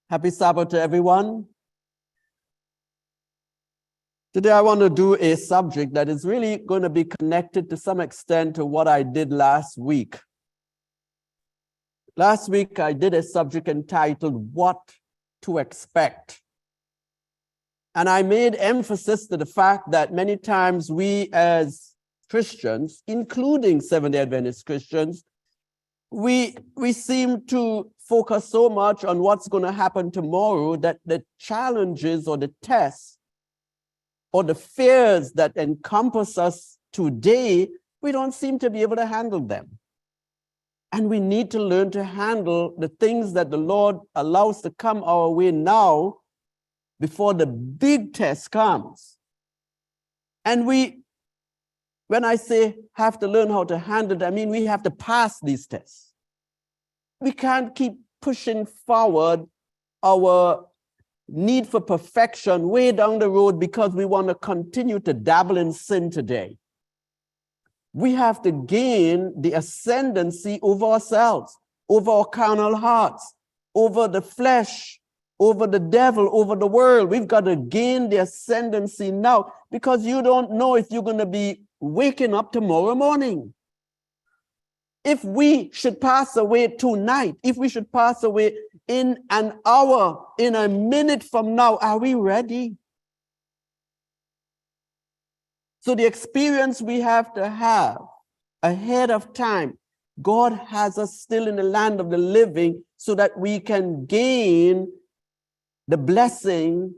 Happy Sabbath to everyone. Today I want to do a subject that is really going to be connected to some extent to what I did last week. Last week I did a subject entitled What to Expect. And I made emphasis to the fact that many times we as Christians, including Seventh-day Adventist Christians, we seem to focus so much on what's going to happen tomorrow that the challenges or the tests or the fears that encompass us today, we don't seem to be able to handle them. And we need to learn to handle the things that the Lord allows to come our way now before the big test comes. And when I say have to learn how to handle it, I mean we have to pass these tests. We can't keep pushing forward our need for perfection way down the road because we want to continue to dabble in sin today. We have to gain the ascendancy over ourselves, over our carnal hearts, over the flesh, over the devil, over the world. We've got to gain the ascendancy now because you don't know if you're going to be waking up tomorrow morning. If we should pass away tonight, if we should pass away in an hour, in a minute from now, are we ready? So the experience we have to have ahead of time, God has us still in the land of the living so that we can gain the blessing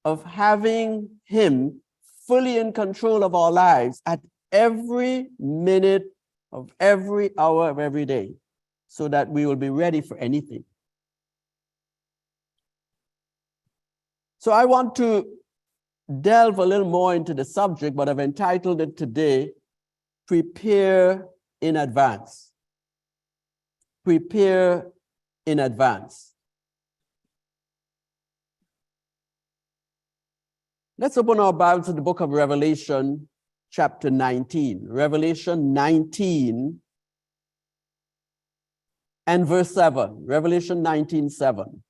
of having Him fully in control of our lives at every minute of every hour of every day, so that we will be ready for anything. So I want to delve a little more into the subject, but I've entitled it today, Prepare in Advance. Prepare in Advance. Let's open our Bibles to the book of Revelation, chapter 19. Revelation 19 and verse 7. Revelation 19:7.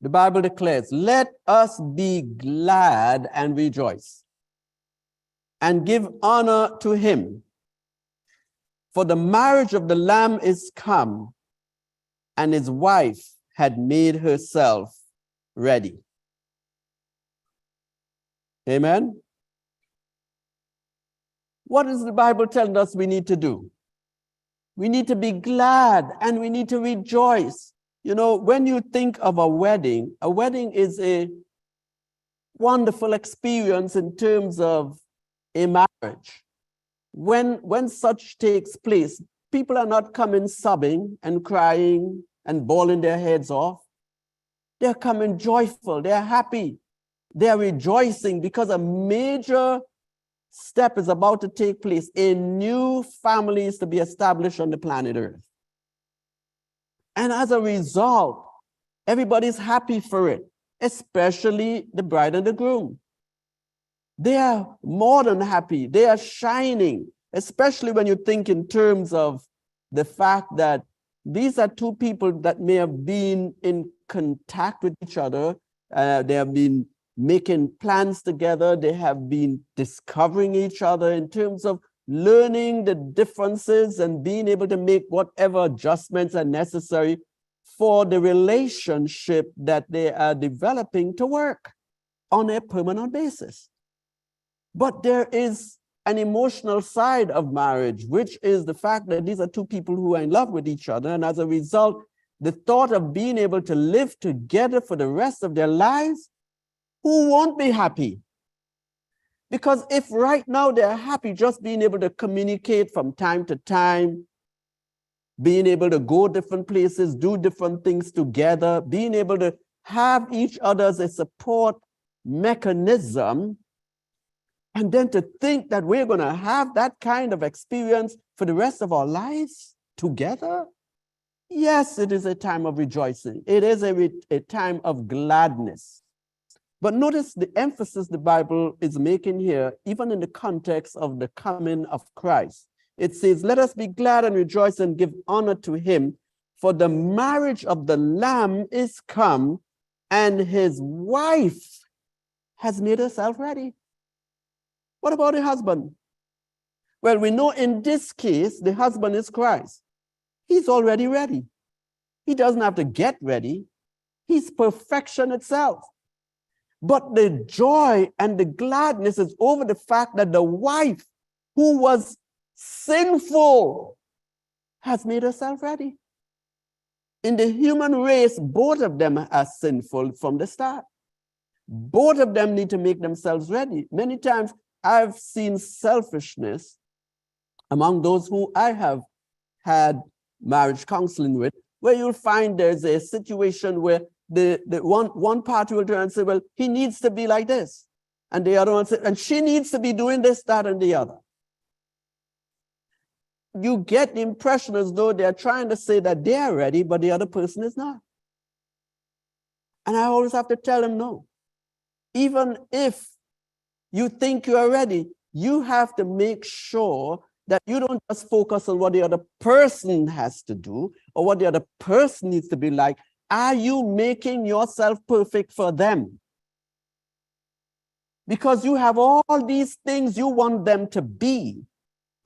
The Bible declares, "Let us be glad and rejoice, and give honor to Him, for the marriage of the Lamb is come, and His wife had made herself ready." Amen. What is the Bible telling us we need to do? We need to be glad and we need to rejoice. You know, when you think of a wedding is a wonderful experience in terms of a marriage. When such takes place, people are not coming sobbing and crying and bawling their heads off. They're coming joyful, they're happy, they're rejoicing because a major step is about to take place. A new family is to be established on the planet Earth. And as a result, everybody's happy for it, especially the bride and the groom. They are more than happy. They are shining, especially when you think in terms of the fact that these are two people that may have been in contact with each other. They have been making plans together. They have been discovering each other in terms of learning the differences and being able to make whatever adjustments are necessary for the relationship that they are developing to work on a permanent basis. But there is an emotional side of marriage, which is the fact that these are two people who are in love with each other. And as a result, the thought of being able to live together for the rest of their lives, who won't be happy? Because if right now they're happy just being able to communicate from time to time, being able to go different places, do different things together, being able to have each other as a support mechanism, and then to think that we're going to have that kind of experience for the rest of our lives together? Yes, it is a time of rejoicing. It is a time of gladness. But notice the emphasis the Bible is making here, even in the context of the coming of Christ. It says, let us be glad and rejoice and give honor to him, for the marriage of the Lamb is come, and his wife has made herself ready. What about the husband? Well, we know in this case, the husband is Christ. He's already ready. He doesn't have to get ready. He's perfection itself. But the joy and the gladness is over the fact that the wife who was sinful has made herself ready. In the human race, both of them are sinful from the start. Both of them need to make themselves ready. Many times I've seen selfishness among those who I have had marriage counseling with, where you'll find there's a situation where the one party will turn and say, well, he needs to be like this. And the other one says, and she needs to be doing this, that, and the other. You get the impression as though they're trying to say that they're ready, but the other person is not. And I always have to tell them no. Even if you think you are ready, you have to make sure that you don't just focus on what the other person has to do or what the other person needs to be like. Are you making yourself perfect for them? Because you have all these things you want them to be,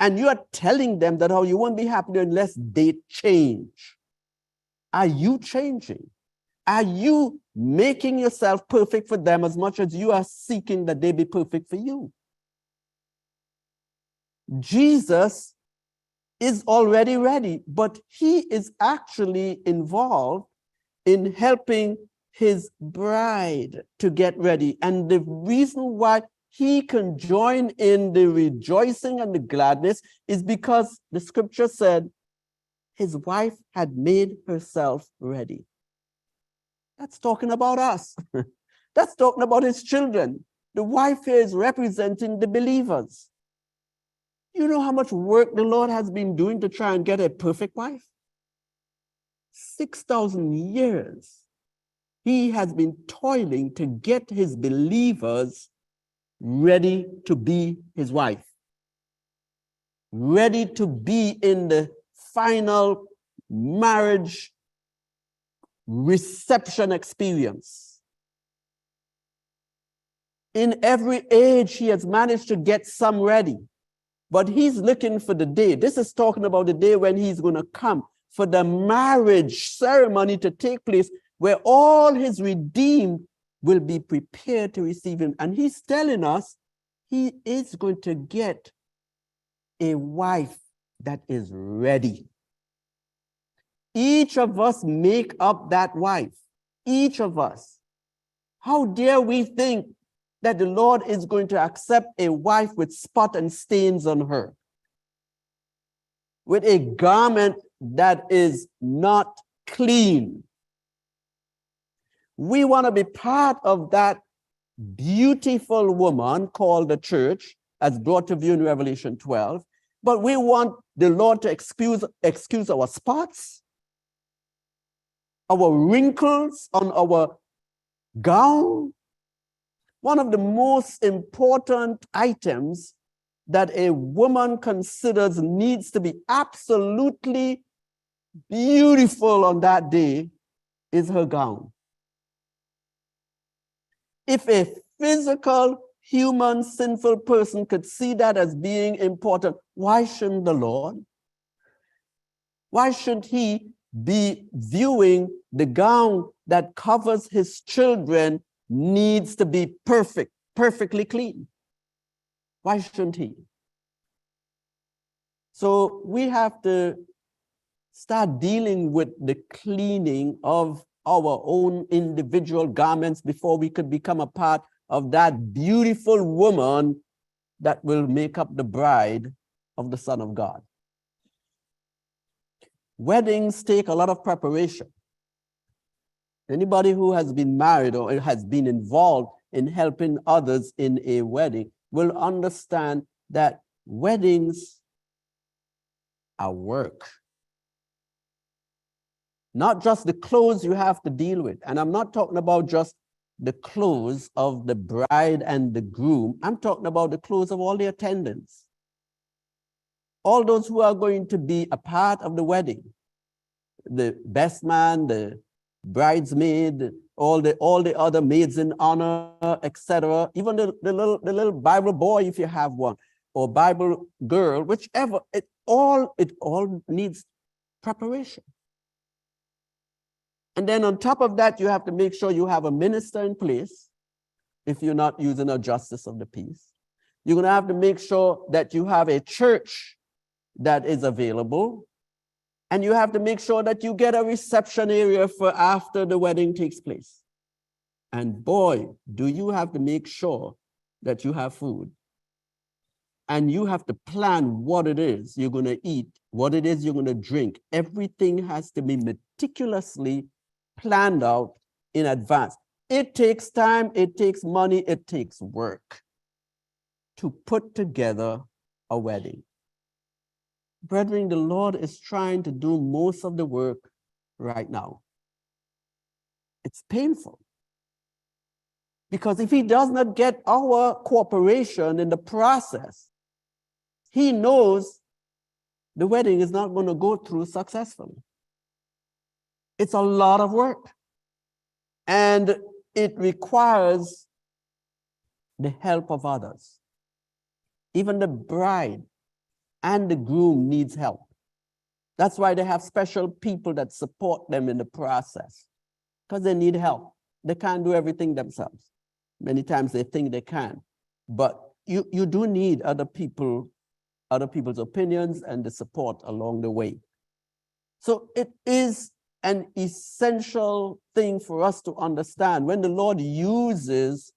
and you are telling them that, oh, you won't be happy unless they change. Are you changing? Are you making yourself perfect for them as much as you are seeking that they be perfect for you? Jesus is already ready, but he is actually involved in helping his bride to get ready. And the reason why he can join in the rejoicing and the gladness is because the scripture said his wife had made herself ready. That's talking about us. That's talking about his children. The wife here is representing the believers. You know how much work the Lord has been doing to try and get a perfect wife? 6,000 years. He has been toiling to get his believers ready to be his wife, ready to be in the final marriage reception experience. In every age, he has managed to get some ready, but he's looking for the day. This is talking about the day when he's going to come for the marriage ceremony to take place, where all his redeemed will be prepared to receive him. And he's telling us he is going to get a wife that is ready. Each of us make up that wife. Each of us. How dare we think that the Lord is going to accept a wife with spot and stains on her, with a garment that is not clean? We want to be part of that beautiful woman called the church, as brought to view in Revelation 12, but we want the Lord to excuse our spots, our wrinkles on our gown. One of the most important items that a woman considers needs to be absolutely beautiful on that day is her gown. If a physical, human, sinful person could see that as being important, why shouldn't the Lord? Why shouldn't he be viewing the gown that covers his children needs to be perfect, perfectly clean? Why shouldn't he? So we have to start dealing with the cleaning of our own individual garments before we could become a part of that beautiful woman that will make up the bride of the Son of God. Weddings take a lot of preparation. Anybody who has been married or has been involved in helping others in a wedding will understand that weddings are work. Not just the clothes you have to deal with. And I'm not talking about just the clothes of the bride and the groom. I'm talking about the clothes of all the attendants. all those who are going to be a part of the wedding, the best man, the bridesmaid, all the other maids in honor, etc. Even the little Bible boy, if you have one, or Bible girl, whichever, it all needs preparation. And then on top of that, you have to make sure you have a minister in place if you're not using a justice of the peace. You're going to have to make sure that you have a church that is available. And you have to make sure that you get a reception area for after the wedding takes place. And boy, do you have to make sure that you have food. And you have to plan what it is you're going to eat, what it is you're going to drink. Everything has to be meticulously planned out in advance. It takes time, it takes money, it takes work to put together a wedding. Brethren, the Lord is trying to do most of the work right now. It's painful. Because if he does not get our cooperation in the process, he knows the wedding is not going to go through successfully. It's a lot of work. And it requires the help of others. Even the bride and the groom needs help. That's why they have special people that support them in the process, because they need help. They can't do everything themselves. Many times they think they can, but you do need other people's opinions and the support along the way. So it is an essential thing for us to understand when the Lord uses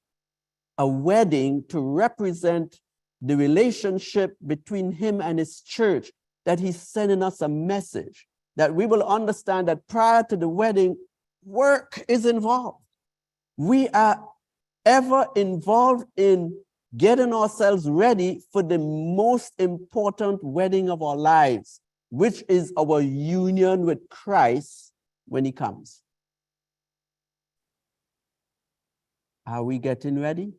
a wedding to represent the relationship between him and his church, that he's sending us a message, that we will understand that prior to the wedding, work is involved. We are ever involved in getting ourselves ready for the most important wedding of our lives, which is our union with Christ when he comes. Are we getting ready?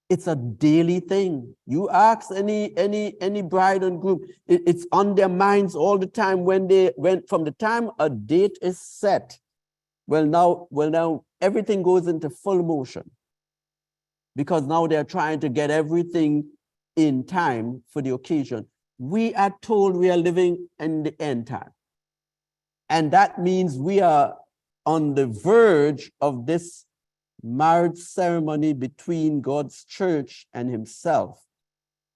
It's a daily thing. You ask any bride and groom, it's on their minds all the time when from the time a date is set. Well, now everything goes into full motion, because now they're trying to get everything in time for the occasion. We are told we are living in the end time. And that means we are on the verge of this marriage ceremony between God's church and himself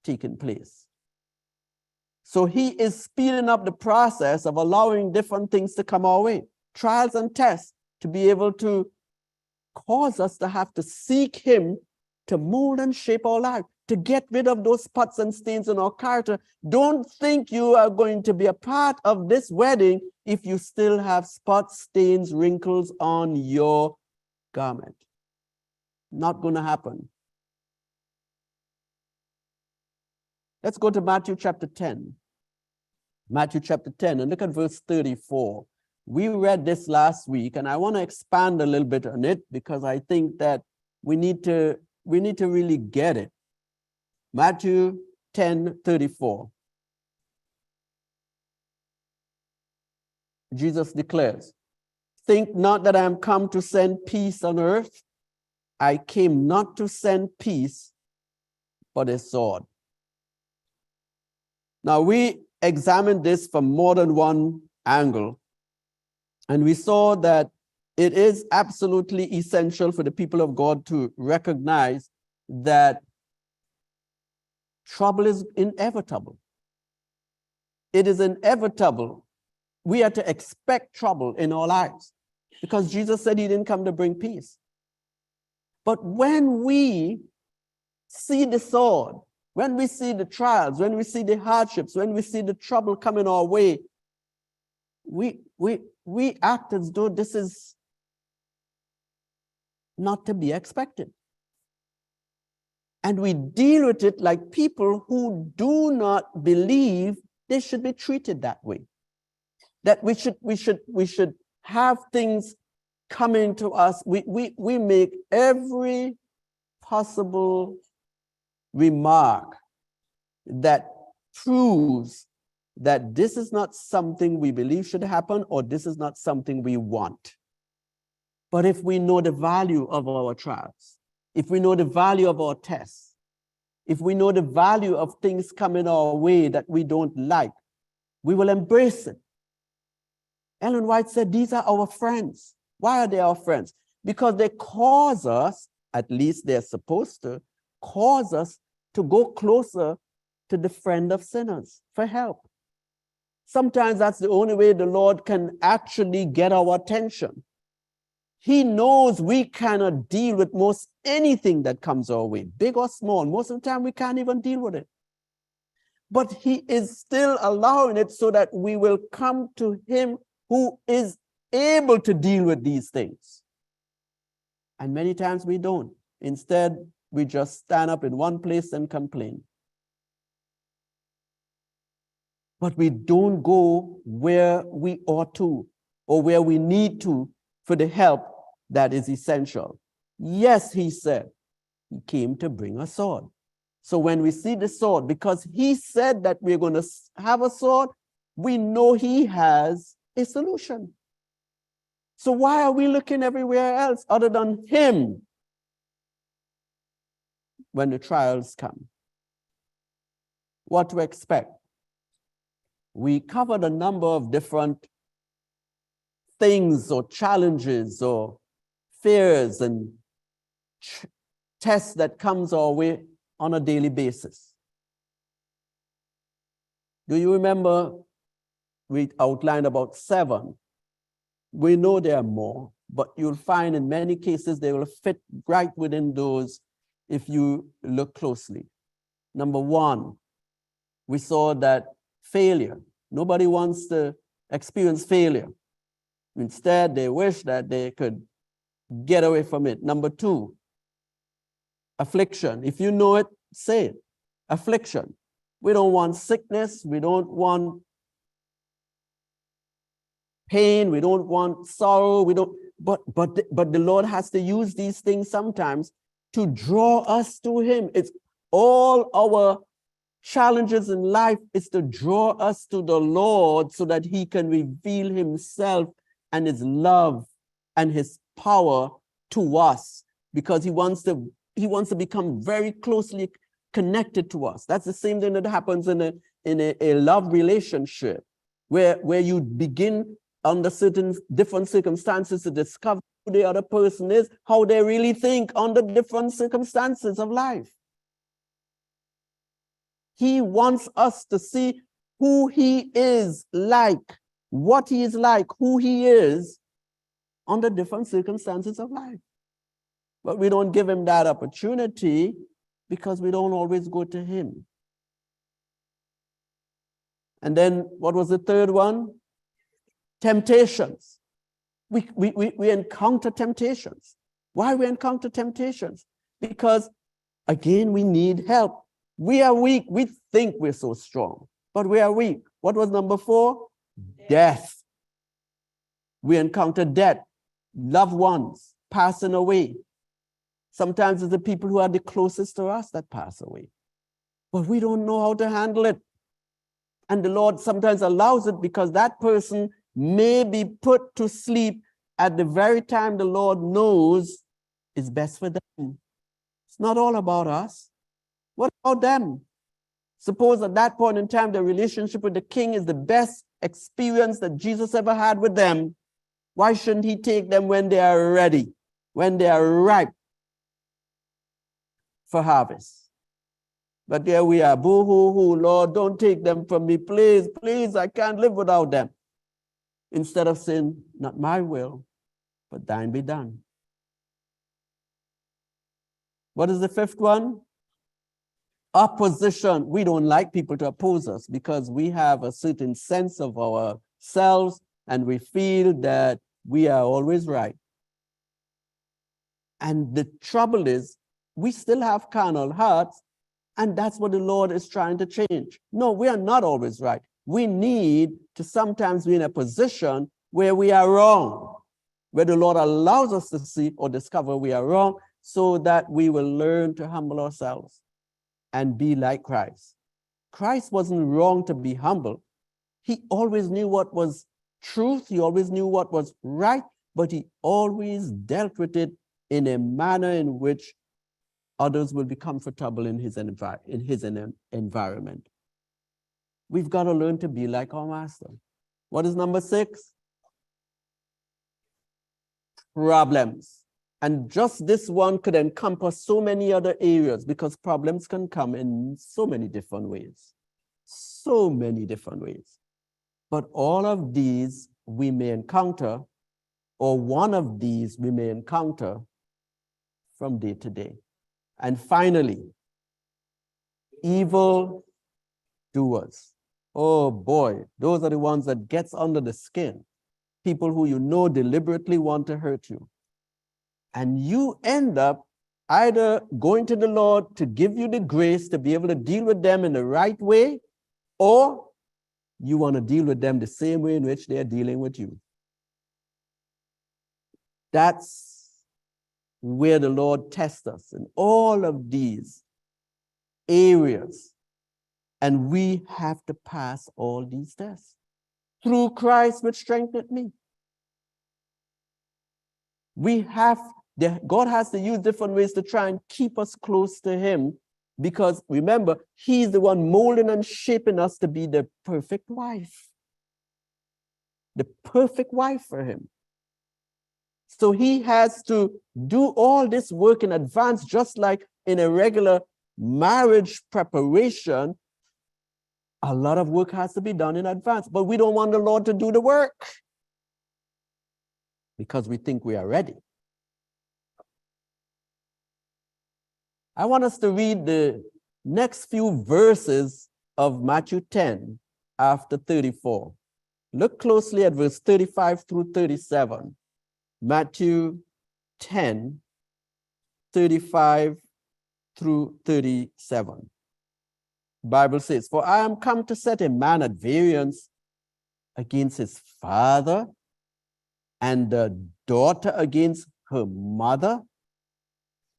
taking place. So he is speeding up the process of allowing different things to come our way, trials and tests, to be able to cause us to have to seek him to mold and shape our life, to get rid of those spots and stains in our character. Don't think you are going to be a part of this wedding if you still have spots, stains, wrinkles on your garment. Not going to happen. Let's go to Matthew chapter 10. Matthew chapter 10, and look at verse 34. We read this last week, and I want to expand a little bit on it because I think that we need to really get it. Matthew 10:34. Jesus declares, "Think not that I am come to send peace on earth. I came not to send peace, but a sword." Now, we examined this from more than one angle, and we saw that it is absolutely essential for the people of God to recognize that trouble is inevitable. It is inevitable. We are to expect trouble in our lives because Jesus said he didn't come to bring peace. But when we see the sword, when we see the trials, when we see the hardships, when we see the trouble coming our way, we act as though this is not to be expected. And we deal with it like people who do not believe they should be treated that way. That we should have things coming to us. We make every possible remark that proves that this is not something we believe should happen, or this is not something we want. But if we know the value of our trials, if we know the value of our tests, if we know the value of things coming our way that we don't like, we will embrace it. Ellen White said, these are our friends. Why are they our friends? Because they cause us, at least they're supposed to, cause us to go closer to the friend of sinners for help. Sometimes that's the only way the Lord can actually get our attention. He knows we cannot deal with most anything that comes our way, big or small. Most of the time, we can't even deal with it. But he is still allowing it so that we will come to him who is able to deal with these things. And many times we don't. Instead, we just stand up in one place and complain. But we don't go where we ought to or where we need to for the help that is essential. Yes, he said, he came to bring a sword. So when we see the sword, because he said that we're going to have a sword, we know he has a solution. So why are we looking everywhere else other than him when the trials come? What to expect? We covered a number of different things or challenges or fears and tests that comes our way on a daily basis. Do you remember we outlined about 7? We know there are more, but you'll find in many cases they will fit right within those if you look closely. Number 1, we saw that failure. Nobody wants to experience failure. Instead, they wish that they could get away from it. Number 2, affliction. If you know it, say it. Affliction. We don't want sickness. We don't want pain. We don't want sorrow. We don't. But the Lord has to use these things sometimes to draw us to him. It's all our challenges in life is to draw us to the Lord so that he can reveal himself and his love and his power to us, because he wants to become very closely connected to us. That's the same thing that happens in a love relationship where you begin under certain different circumstances to discover who the other person is, how they really think under different circumstances of life. He wants us to see who he is like, what he is like, who he is under different circumstances of life. But we don't give him that opportunity because we don't always go to him. And then what was the third one? Temptations. We encounter temptations. Why we encounter temptations? Because, again, we need help. We are weak. We think we're so strong, but we are weak. What was number 4? Death. We encounter death, loved ones passing away. Sometimes it's the people who are the closest to us that pass away, but we don't know how to handle it. And the Lord sometimes allows it because that person may be put to sleep at the very time the Lord knows is best for them. It's not all about us. What about them? Suppose at that point in time, the relationship with the king is the best experience that Jesus ever had with them. Why shouldn't he take them when they are ready, when they are ripe for harvest? But there we are, boo-hoo-hoo, Lord, don't take them from me, please, please, I can't live without them. Instead of saying, not my will, but thine be done. What is the 5th one? Opposition. We don't like people to oppose us because we have a certain sense of ourselves and we feel that we are always right. And the trouble is, we still have carnal hearts, and that's what the Lord is trying to change. No, we are not always right. We need to sometimes be in a position where we are wrong, where the Lord allows us to see or discover we are wrong so that we will learn to humble ourselves and be like Christ. Christ wasn't wrong to be humble. He always knew what was truth. He always knew what was right, but he always dealt with it in a manner in which others will be comfortable in his environment. We've got to learn to be like our master. What is number 6? Problems. And just this one could encompass so many other areas, because problems can come in so many different ways. So many different ways. But all of these we may encounter, or one of these we may encounter from day to day. And finally, evil doers. Oh boy, those are the ones that gets under the skin. People who you know deliberately want to hurt you. And you end up either going to the Lord to give you the grace to be able to deal with them in the right way, or you want to deal with them the same way in which they're dealing with you. That's where the Lord tests us in all of these areas. And we have to pass all these tests. Through Christ, which strengthened me. God has to use different ways to try and keep us close to him, because remember, he's the one molding and shaping us to be the perfect wife. The perfect wife for him. So he has to do all this work in advance, just like in a regular marriage preparation. A lot of work has to be done in advance, but we don't want the Lord to do the work because we think we are ready. I want us to read the next few verses of Matthew 10 after 34. Look closely at verse 35 through 37. Matthew 10, 35 through 37. Bible says, "For I am come to set a man at variance against his father, and the daughter against her mother,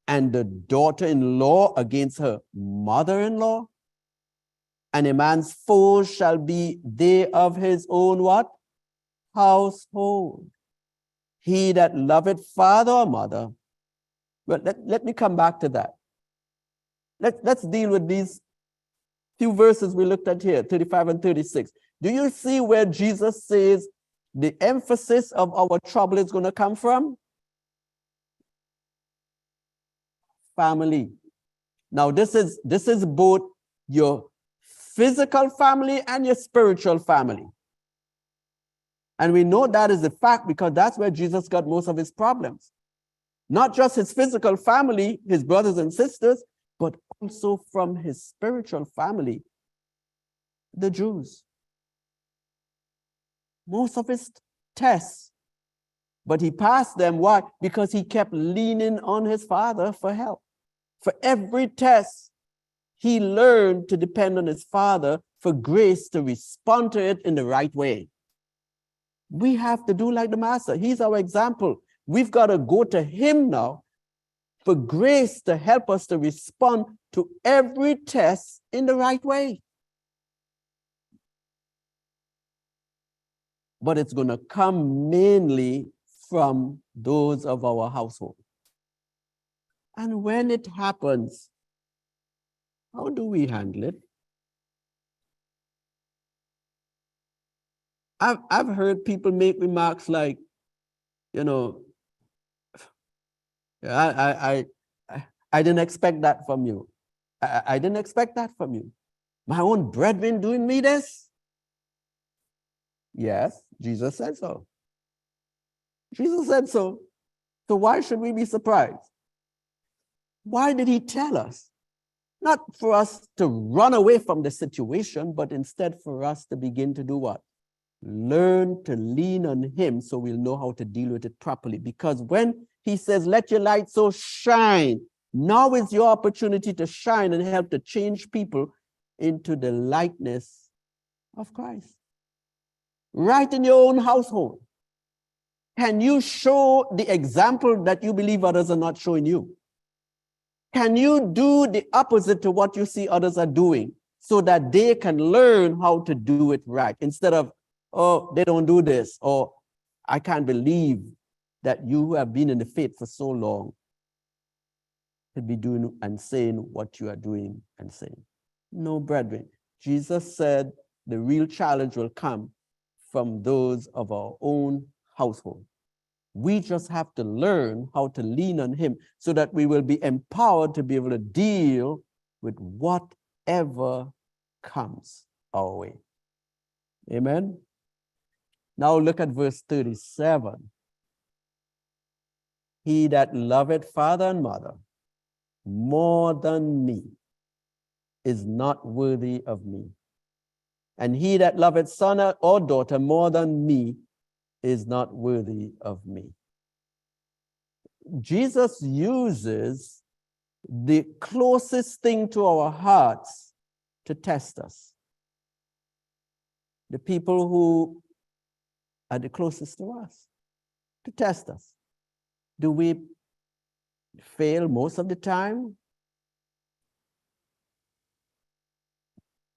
and the daughter-in-law against her mother-in-law. And a man's foes shall be they of his own what? Household. He that loveth father or mother." But let me come back to that. Let's deal with these few verses we looked at here, 35 and 36. Do you see where Jesus says the emphasis of our trouble is going to come from? Family. Now, this is both your physical family and your spiritual family. And we know that is a fact because that's where Jesus got most of his problems. Not just his physical family, his brothers and sisters, but also from his spiritual family, the Jews. Most of his tests, but he passed them. Why? Because he kept leaning on his Father for help. For every test, he learned to depend on his Father for grace to respond to it in the right way. We have to do like the Master. He's our example. We've got to go to him now for grace to help us to respond to every test in the right way. But it's going to come mainly from those of our household. And when it happens, how do we handle it? I've heard people make remarks like, you know, I didn't expect that from you. I didn't expect that from you. My own brethren doing me this? Yes, Jesus said so. Jesus said so. So why should we be surprised? Why did he tell us? Not for us to run away from the situation, but instead for us to begin to do what? Learn to lean on him so we'll know how to deal with it properly. Because when he says, let your light so shine, now is your opportunity to shine and help to change people into the likeness of Christ. Right in your own household. Can you show the example that you believe others are not showing you? Can you do the opposite to what you see others are doing so that they can learn how to do it right, instead of, oh, they don't do this, or I can't believe that you who have been in the faith for so long to be doing and saying what you are doing and saying. No, brethren. Jesus said the real challenge will come from those of our own household. We just have to learn how to lean on him so that we will be empowered to be able to deal with whatever comes our way. Amen. Now look at verse 37. He that loveth father and mother more than me is not worthy of me. And he that loveth son or daughter more than me is not worthy of me. Jesus uses the closest thing to our hearts to test us. The people who are the closest to us, to test us. Do we fail most of the time?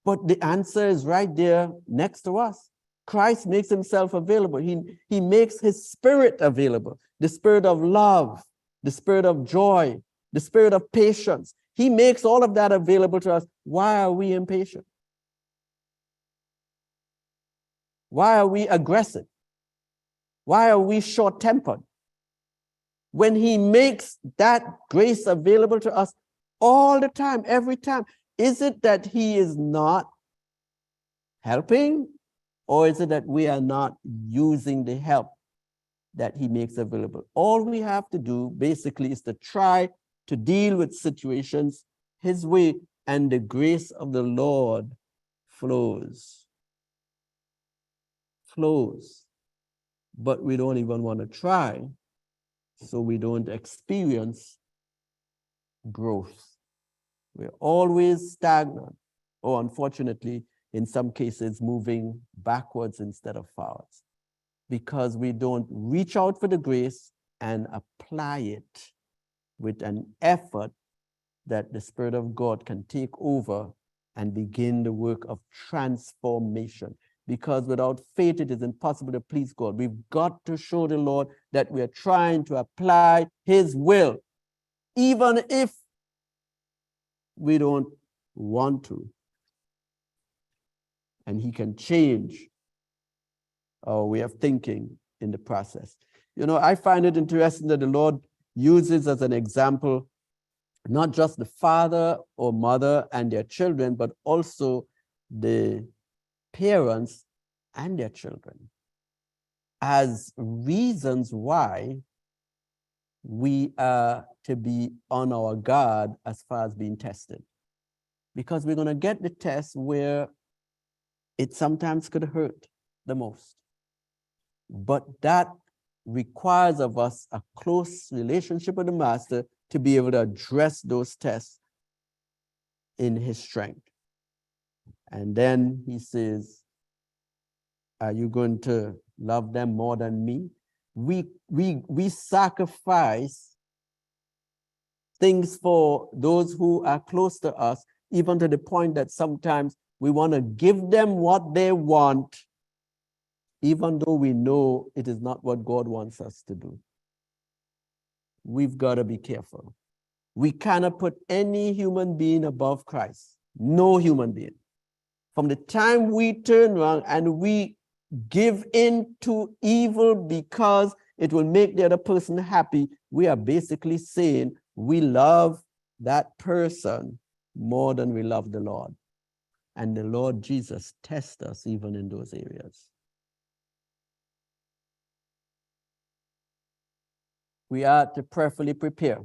But the answer is right there next to us. Christ makes himself available. He makes his spirit available. The spirit of love, the spirit of joy, the spirit of patience. He makes all of that available to us. Why are we impatient? Why are we aggressive? Why are we short-tempered? When he makes that grace available to us all the time, every time, is it that he is not helping, or is it that we are not using the help that he makes available? All we have to do basically is to try to deal with situations his way, and the grace of the Lord flows. But we don't even want to try, so we don't experience growth. We're always stagnant, or unfortunately, in some cases, moving backwards instead of forwards, because we don't reach out for the grace and apply it with an effort that the Spirit of God can take over and begin the work of transformation. Because without faith, it is impossible to please God. We've got to show the Lord that we are trying to apply his will, even if we don't want to. And he can change our way of thinking in the process. You know, I find it interesting that the Lord uses as an example not just the father or mother and their children, but also the parents and their children as reasons why we are to be on our guard as far as being tested. Because we're going to get the test where it sometimes could hurt the most. But that requires of us a close relationship with the Master to be able to address those tests in his strength. And then he says, are you going to love them more than me? We sacrifice things for those who are close to us, even to the point that sometimes we want to give them what they want, even though we know it is not what God wants us to do. We've got to be careful. We cannot put any human being above Christ. No human being. From the time we turn around and we give in to evil because it will make the other person happy, we are basically saying we love that person more than we love the Lord. And the Lord Jesus tests us even in those areas. We are to prayerfully prepare,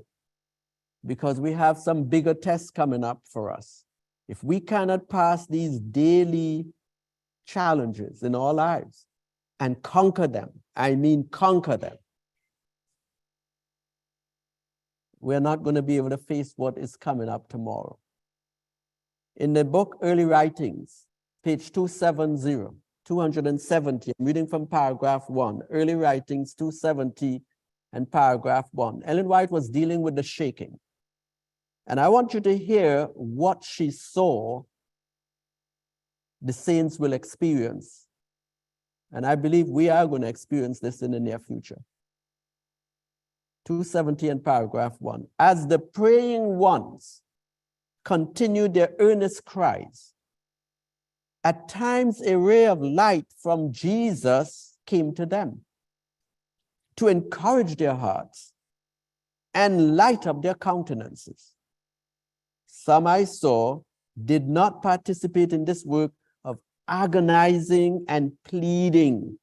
because we have some bigger tests coming up for us. If we cannot pass these daily challenges in our lives and conquer them, I mean conquer them, we're not going to be able to face what is coming up tomorrow. In the book Early Writings, page 270, I'm reading from paragraph 1, Early Writings 270 and paragraph 1. Ellen White was dealing with the shaking. And I want you to hear what she saw the saints will experience. And I believe we are going to experience this in the near future. 270 and paragraph 1. As the praying ones continued their earnest cries, at times a ray of light from Jesus came to them to encourage their hearts and light up their countenances. Some I saw did not participate in this work of agonizing and pleading.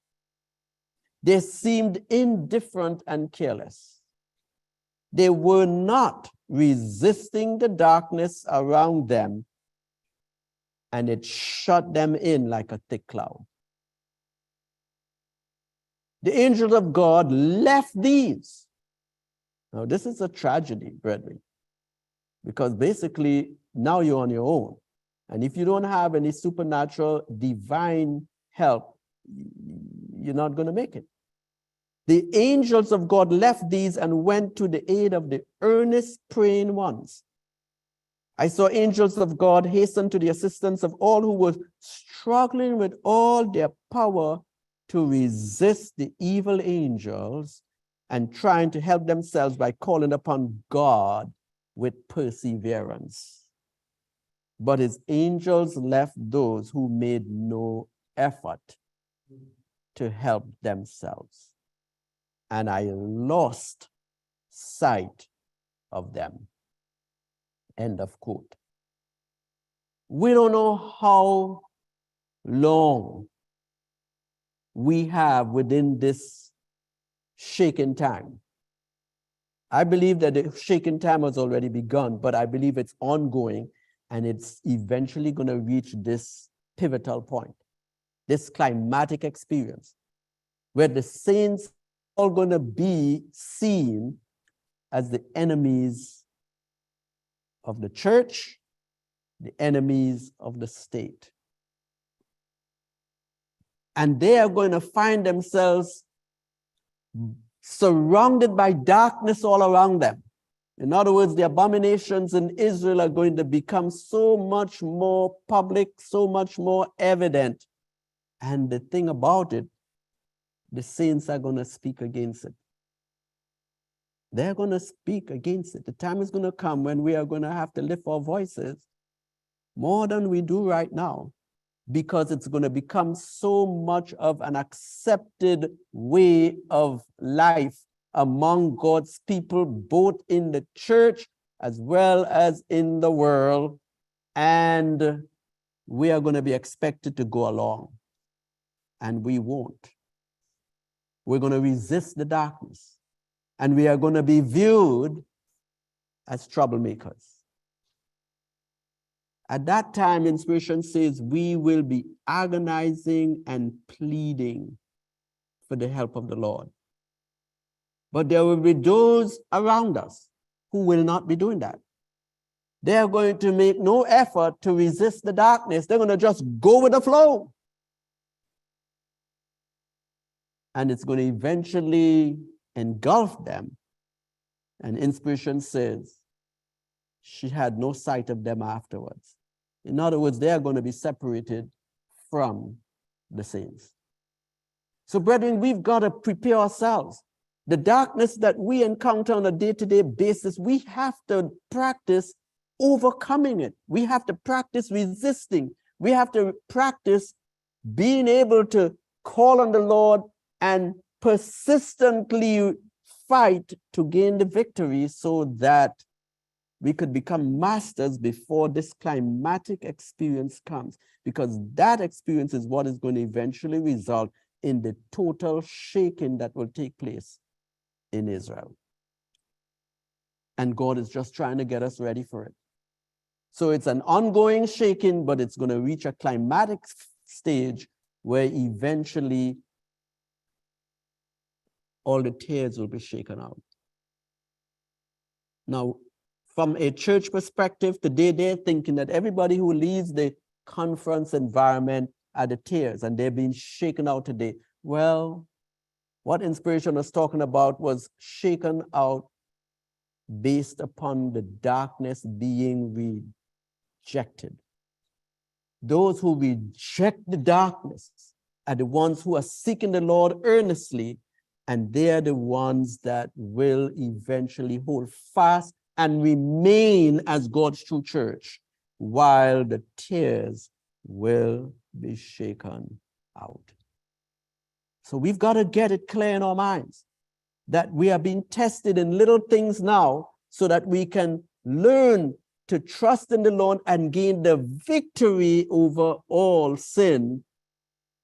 They seemed indifferent and careless. They were not resisting the darkness around them, and it shut them in like a thick cloud. The angels of God left these. Now, this is a tragedy, brethren, because basically now you're on your own. And if you don't have any supernatural divine help, you're not going to make it. The angels of God left these and went to the aid of the earnest praying ones. I saw angels of God hasten to the assistance of all who were struggling with all their power to resist the evil angels and trying to help themselves by calling upon God with perseverance. But his angels left those who made no effort to help themselves, and I lost sight of them. End of quote. We don't know how long we have within this shaken time. I believe that the shaken time has already begun, but I believe it's ongoing, and it's eventually going to reach this pivotal point, this climatic experience, where the saints are going to be seen as the enemies of the church, the enemies of the state. And they are going to find themselves surrounded by darkness all around them. In other words, the abominations in Israel are going to become so much more public, so much more evident. And the thing about it, the saints are going to speak against it. They're going to speak against it. The time is going to come when we are going to have to lift our voices more than we do right now, because it's going to become so much of an accepted way of life among God's people, both in the church as well as in the world. And we are going to be expected to go along, and we won't. We're going to resist the darkness, and we are going to be viewed as troublemakers. At that time, inspiration says we will be agonizing and pleading for the help of the Lord. But there will be those around us who will not be doing that. They are going to make no effort to resist the darkness. They're going to just go with the flow. And it's going to eventually engulf them. And inspiration says she had no sight of them afterwards. In other words, they are going to be separated from the saints. So, brethren, we've got to prepare ourselves. The darkness that we encounter on a day-to-day basis, we have to practice overcoming it. We have to practice resisting. We have to practice being able to call on the Lord and persistently fight to gain the victory, so that we could become masters before this climatic experience comes, because that experience is what is going to eventually result in the total shaking that will take place in Israel. And God is just trying to get us ready for it. So it's an ongoing shaking, but it's going to reach a climatic stage where eventually all the tears will be shaken out. Now, from a church perspective, today they're thinking that everybody who leaves the conference environment are the tears, and they're being shaken out today. Well, what inspiration was talking about was shaken out based upon the darkness being rejected. Those who reject the darkness are the ones who are seeking the Lord earnestly, and they're the ones that will eventually hold fast and remain as God's true church, while the tares will be shaken out. So we've got to get it clear in our minds that we are being tested in little things now so that we can learn to trust in the Lord and gain the victory over all sin,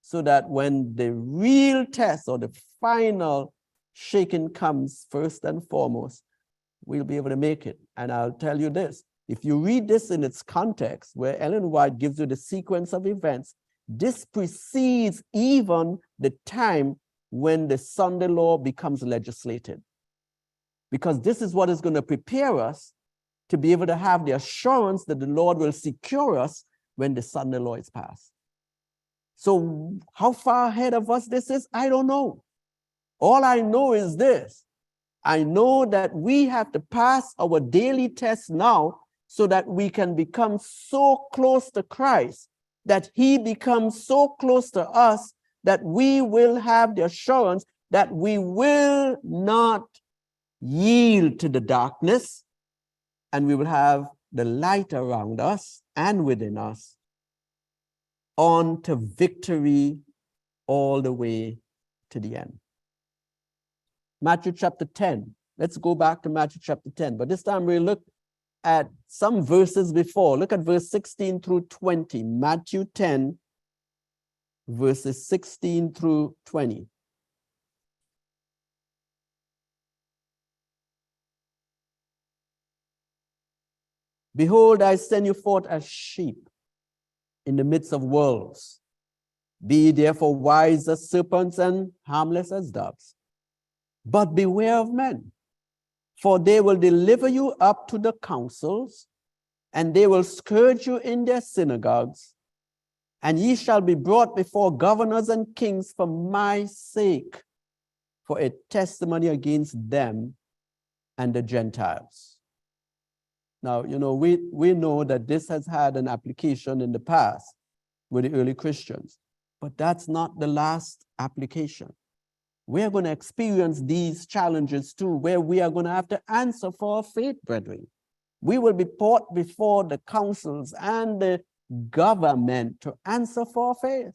so that when the real test or the final shaking comes, first and foremost, we'll be able to make it. And I'll tell you this, if you read this in its context, where Ellen White gives you the sequence of events, this precedes even the time when the Sunday law becomes legislated. Because this is what is going to prepare us to be able to have the assurance that the Lord will secure us when the Sunday law is passed. So how far ahead of us this is, I don't know. All I know is this. I know that we have to pass our daily test now so that we can become so close to Christ, that he becomes so close to us, that we will have the assurance that we will not yield to the darkness, and we will have the light around us and within us on to victory all the way to the end. Matthew chapter 10. Let's go back to Matthew chapter 10. But this time we look at some verses before. Look at verse 16 through 20. Matthew 10, verses 16 through 20. Behold, I send you forth as sheep in the midst of wolves. Be ye therefore wise as serpents and harmless as doves. But beware of men, for they will deliver you up to the councils, and they will scourge you in their synagogues, and ye shall be brought before governors and kings for my sake, for a testimony against them and the Gentiles. Now, you know, we know that this has had an application in the past with the early Christians, but that's not the last application. We're going to experience these challenges too, where we are going to have to answer for our faith, brethren. We will be brought before the councils and the government to answer for our faith,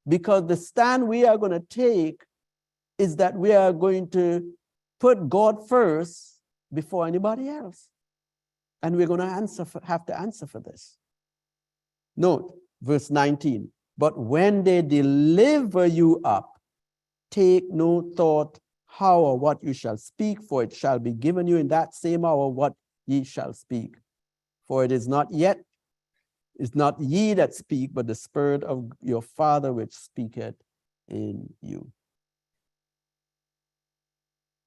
because the stand we are going to take is that we are going to put God first before anybody else. And we're going to have to answer for this. Note verse 19. But when they deliver you up, take no thought how or what you shall speak, for it shall be given you in that same hour what ye shall speak. For it is not ye that speak, but the Spirit of your Father which speaketh in you.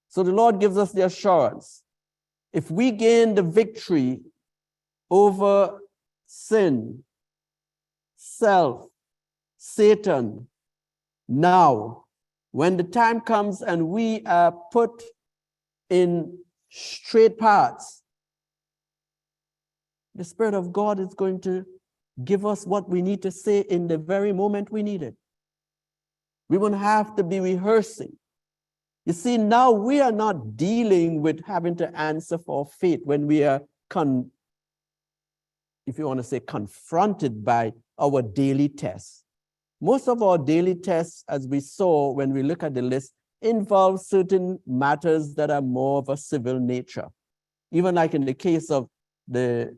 So the Lord gives us the assurance. If we gain the victory over sin, self, Satan, now, when the time comes and we are put in straight paths, the Spirit of God is going to give us what we need to say in the very moment we need it. We won't have to be rehearsing. You see, now we are not dealing with having to answer for faith when we are, if you want to say, confronted by our daily tests. Most of our daily tests, as we saw when we look at the list, involve certain matters that are more of a civil nature. Even like in the case of the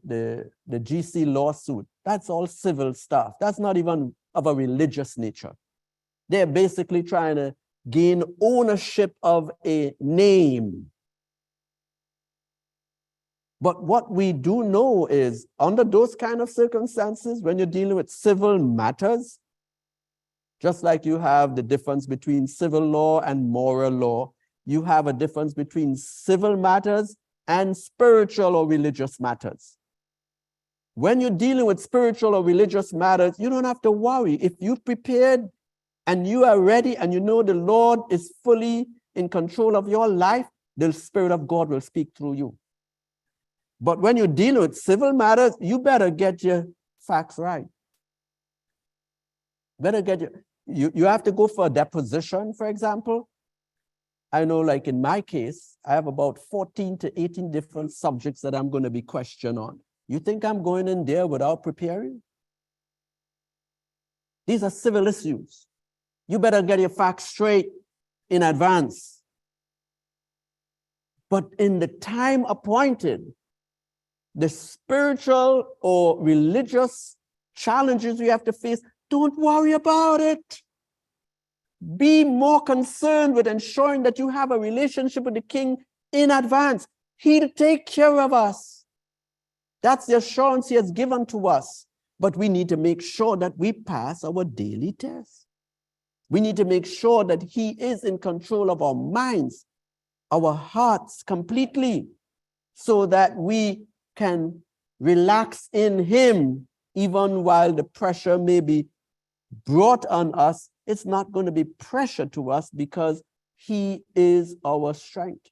GC lawsuit, that's all civil stuff. That's not even of a religious nature. They're basically trying to gain ownership of a name. But what we do know is, under those kind of circumstances, when you're dealing with civil matters, just like you have the difference between civil law and moral law, you have a difference between civil matters and spiritual or religious matters. When you're dealing with spiritual or religious matters, you don't have to worry. If you've prepared and you are ready and you know the Lord is fully in control of your life, the Spirit of God will speak through you. But when you're dealing with civil matters, you better get your facts right. Better get you have to go for a deposition, for example. I know, like in my case, I have about 14 to 18 different subjects that I'm going to be questioned on. You think I'm going in there without preparing? These are civil issues. You better get your facts straight in advance. But in the time appointed, the spiritual or religious challenges we have to face, don't worry about it. Be more concerned with ensuring that you have a relationship with the King in advance. He'll take care of us. That's the assurance he has given to us. But we need to make sure that we pass our daily test. We need to make sure that he is in control of our minds, our hearts completely, so that we can relax in him even while the pressure may be brought on us. It's not going to be pressure to us because he is our strength.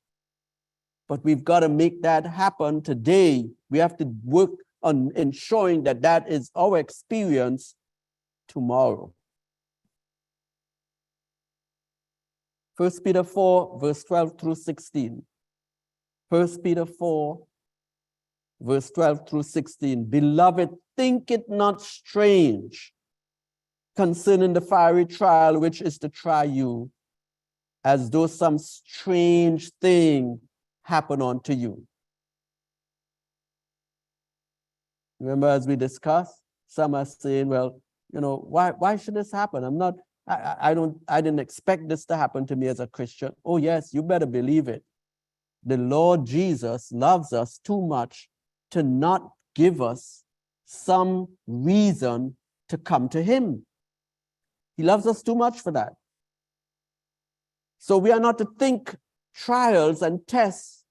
But we've got to make that happen today. We have to work on ensuring that that is our experience tomorrow. 1 Peter 4, verse 12 through 16. 1 Peter 4, verse 12 through 16. Beloved, think it not strange concerning the fiery trial which is to try you, as though some strange thing happened unto you. Remember, as we discussed, some are saying, well, you know, why should this happen? I didn't expect this to happen to me as a Christian. Oh yes, you better believe it. The Lord Jesus loves us too much to not give us some reason to come to him. He loves us too much for that. So we are not to think trials and tests,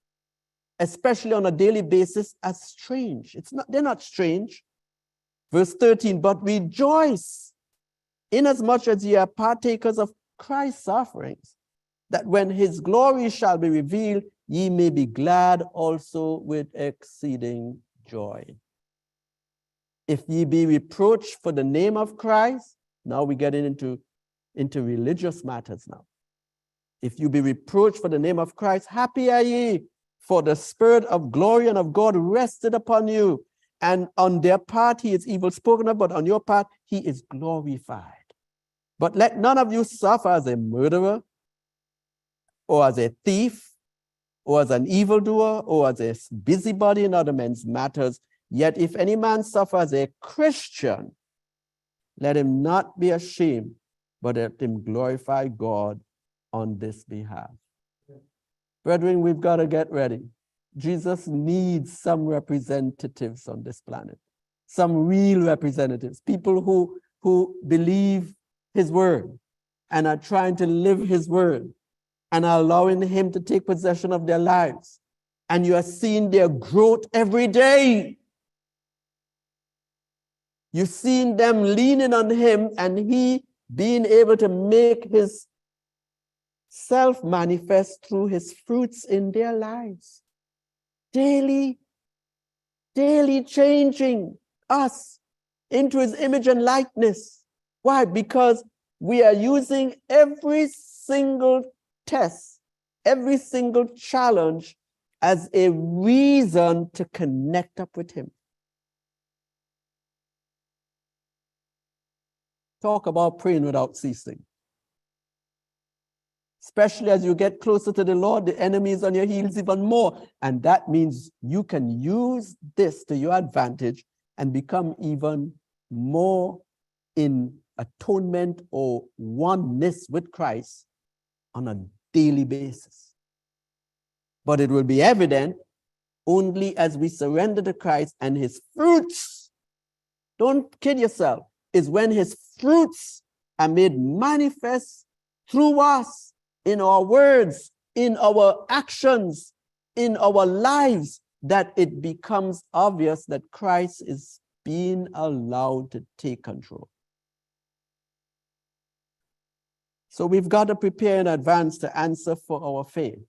especially on a daily basis, as strange. They're not strange. Verse 13, but rejoice inasmuch as ye are partakers of Christ's sufferings, that when his glory shall be revealed, ye may be glad also with exceeding joy. If ye be reproached for the name of Christ, now we get into religious matters now. If you be reproached for the name of Christ, happy are ye, for the spirit of glory and of God rested upon you. And on their part he is evil spoken of, but on your part he is glorified. But let none of you suffer as a murderer, or as a thief, or as an evildoer, or as a busybody in other men's matters. Yet if any man suffer as a Christian, let him not be ashamed, but let him glorify God on this behalf. Brethren, we've got to get ready. Jesus needs some representatives on this planet, some real representatives, people who believe his word and are trying to live his word and are allowing him to take possession of their lives. And you are seeing their growth every day. You're seeing them leaning on him and he being able to make his self manifest through his fruits in their lives. Daily changing us into his image and likeness. Why? Because we are using every single test, every single challenge as a reason to connect up with him. Talk about praying without ceasing. Especially as you get closer to the Lord, the enemy is on your heels even more. And that means you can use this to your advantage and become even more in atonement or oneness with Christ on a daily basis. But it will be evident only as we surrender to Christ, and his fruits, don't kid yourself, is when his fruits are made manifest through us, in our words, in our actions, in our lives, that it becomes obvious that Christ is being allowed to take control. So we've got to prepare in advance to answer for our faith.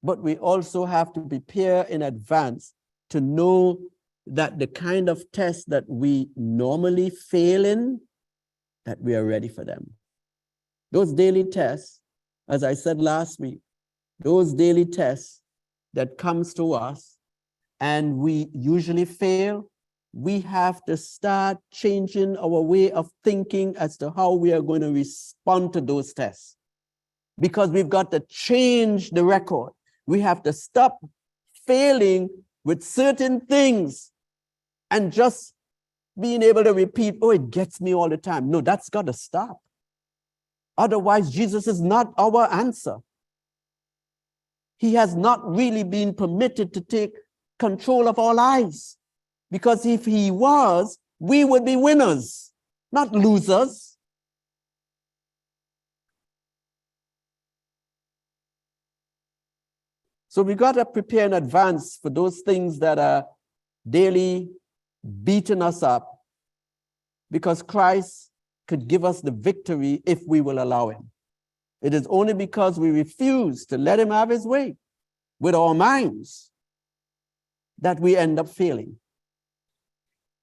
But we also have to prepare in advance to know that the kind of test that we normally fail in, that we are ready for them. Those daily tests, as I said last week, those daily tests that comes to us and we usually fail, we have to start changing our way of thinking as to how we are going to respond to those tests. Because we've got to change the record. We have to stop failing with certain things and just being able to repeat, oh, it gets me all the time. No, that's got to stop. Otherwise, Jesus is not our answer. He has not really been permitted to take control of our lives. Because if he was, we would be winners, not losers. So we got to prepare in advance for those things that are daily beating us up, because Christ could give us the victory if we will allow him. It is only because we refuse to let him have his way with our minds that we end up failing.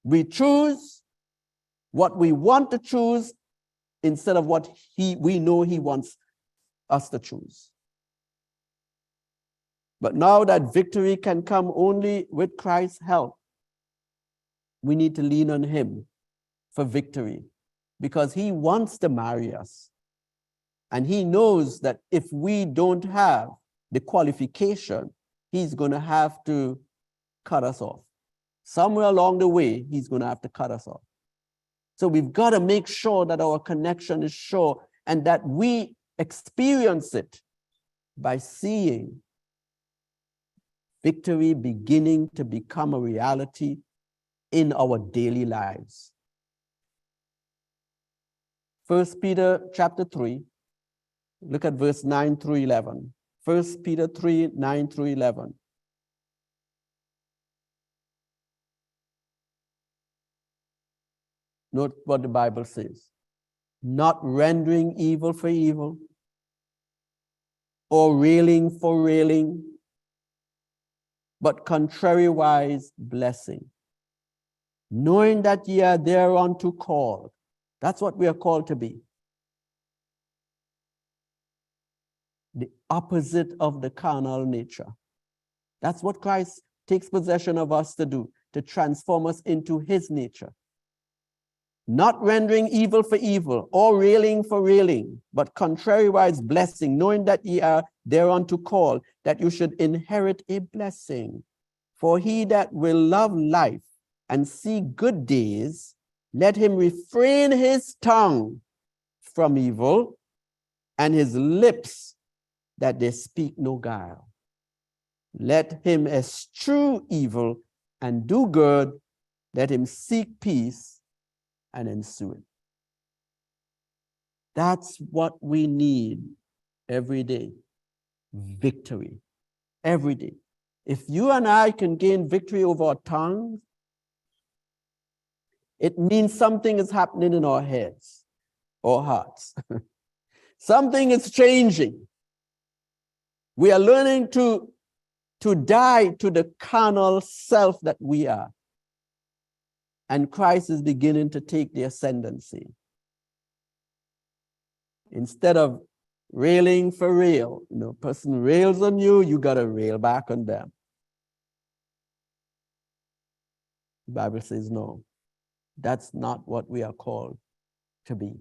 We choose what we want to choose instead of what we know he wants us to choose. But now that victory can come only with Christ's help, we need to lean on him for victory, because he wants to marry us. And he knows that if we don't have the qualification, he's going to have to cut us off. Somewhere along the way, he's going to have to cut us off. So we've got to make sure that our connection is sure and that we experience it by seeing victory beginning to become a reality in our daily lives. 1 Peter chapter 3, look at verse 9 through 11. 1 Peter 3, 9 through 11. Note what the Bible says. Not rendering evil for evil, or railing for railing, but contrariwise blessing, knowing that ye are thereunto called. That's what we are called to be. The opposite of the carnal nature. That's what Christ takes possession of us to do, to transform us into his nature. Not rendering evil for evil, or railing for railing, but contrariwise blessing, knowing that ye are thereunto called, that you should inherit a blessing. For he that will love life and see good days, let him refrain his tongue from evil, and his lips that they speak no guile. Let him eschew evil and do good, let him seek peace and ensue it. That's what we need every day. Victory. Every day. If you and I can gain victory over our tongues, it means something is happening in our heads or hearts. Something is changing. We are learning to die to the carnal self that we are. And Christ is beginning to take the ascendancy. Instead of railing for rail, person rails on you, you got to rail back on them. The Bible says no. That's not what we are called to be.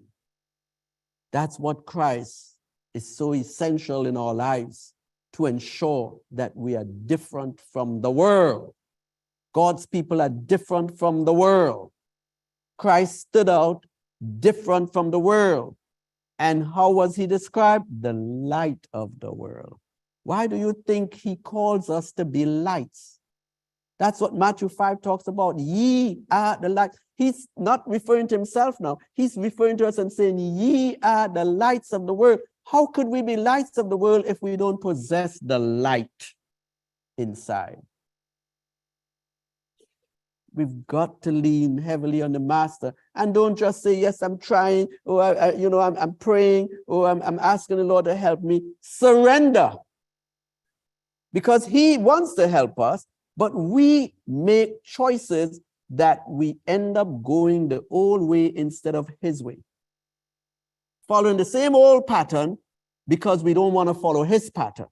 That's what Christ is so essential in our lives, to ensure that we are different from the world. God's people are different from the world. Christ stood out different from the world. And how was he described? The light of the world. Why do you think he calls us to be lights? That's what Matthew 5 talks about. Ye are the light. He's not referring to himself now. He's referring to us and saying, ye are the lights of the world. How could we be lights of the world if we don't possess the light inside? We've got to lean heavily on the Master, and don't just say, yes, I'm trying, or I'm praying, or I'm asking the Lord to help me. Surrender. Because he wants to help us, but we make choices that we end up going the old way instead of his way. following the same old pattern because we don't want to follow his pattern.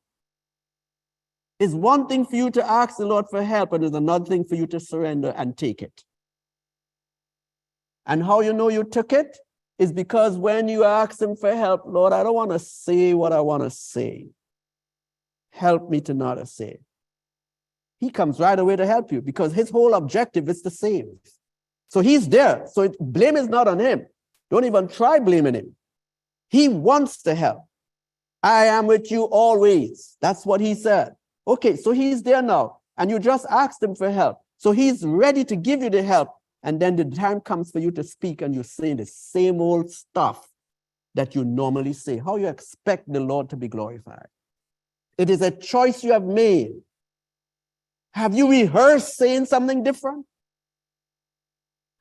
It's one thing for you to ask the Lord for help, and it's another thing for you to surrender and take it. And how you know you took it is because when you ask him for help, Lord, I don't want to say what I want to say. Help me to not say it. He comes right away to help you because his whole objective is the same. So he's there. So blame is not on him. Don't even try blaming him. He wants to help. I am with you always. That's what he said. Okay, so he's there now, and you just asked him for help. So he's ready to give you the help, and then the time comes for you to speak, and you're saying the same old stuff that you normally say. How you expect the Lord to be glorified? It is a choice you have made. Have you rehearsed saying something different?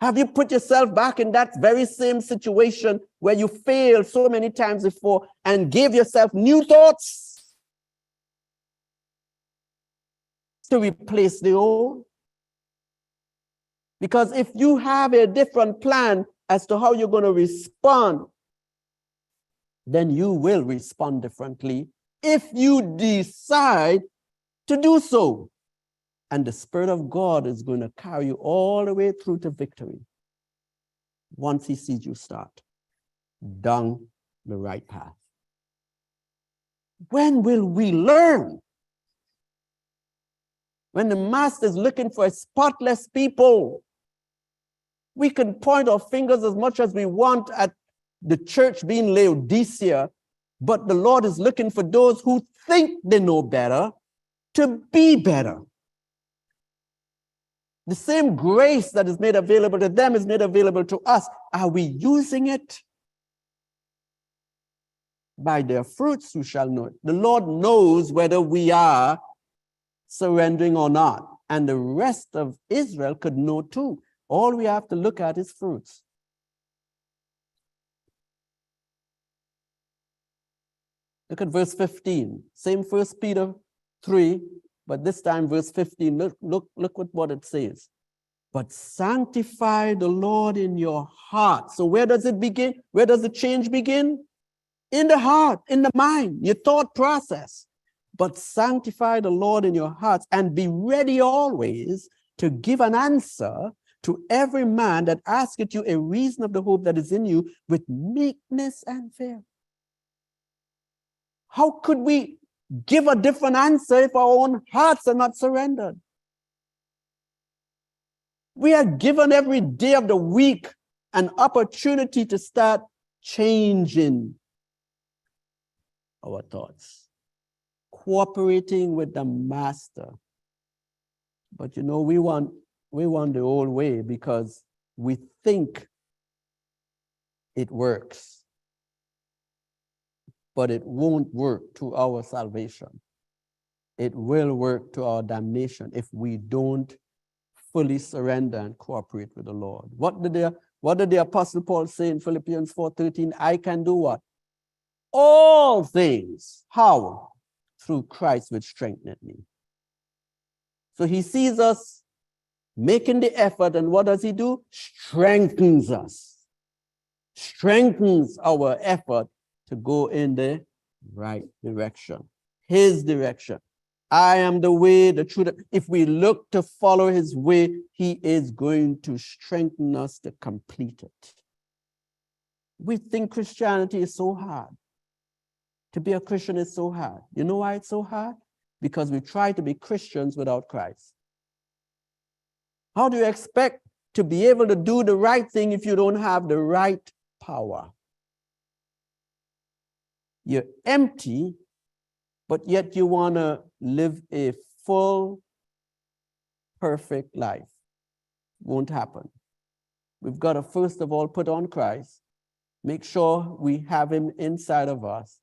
Have you put yourself back in that very same situation where you failed so many times before and gave yourself new thoughts to replace the old? Because if you have a different plan as to how you're going to respond, then you will respond differently if you decide to do so. And the Spirit of God is going to carry you all the way through to victory once he sees you start down the right path. When will we learn? When the Master is looking for a spotless people, we can point our fingers as much as we want at the church being Laodicea, but the Lord is looking for those who think they know better to be better. The same grace that is made available to them is made available to us. Are we using it? By their fruits you shall know it. The Lord knows whether we are surrendering or not. And the rest of Israel could know too. All we have to look at is fruits. Look at verse 15. Same 1 Peter 3, but this time verse 15. Look what it says. But sanctify the Lord in your heart. So where does it begin? Where does the change begin? In the heart, in the mind, your thought process. But sanctify the Lord in your hearts and be ready always to give an answer to every man that asketh you a reason of the hope that is in you with meekness and fear. How could we give a different answer if our own hearts are not surrendered? We are given every day of the week an opportunity to start changing our thoughts, cooperating with the Master. But you know, we want the old way because we think it works. But it won't work to our salvation. It will work to our damnation if we don't fully surrender and cooperate with the Lord. What did the Apostle Paul say in Philippians 4:13? I can do what? All things. How? Through Christ which strengtheneth me. So he sees us making the effort, and what does he do? Strengthens us. Strengthens our effort to go in the right direction, his direction. I am the way, the truth. If we look to follow his way, he is going to strengthen us to complete it. We think Christianity is so hard. To be a Christian is so hard. You know why it's so hard? Because we try to be Christians without Christ. How do you expect to be able to do the right thing if you don't have the right power? You're empty, but yet you want to live a full, perfect life. Won't happen. We've got to first of all put on Christ, make sure we have him inside of us,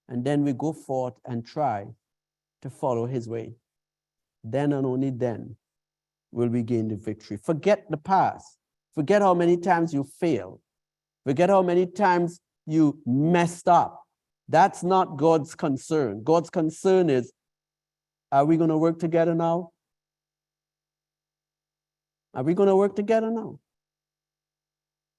and then we go forth and try to follow his way. Then and only then will we gain the victory. Forget the past. Forget how many times you failed. Forget how many times you messed up. That's not God's concern. God's concern is, are we going to work together now? Are we going to work together now?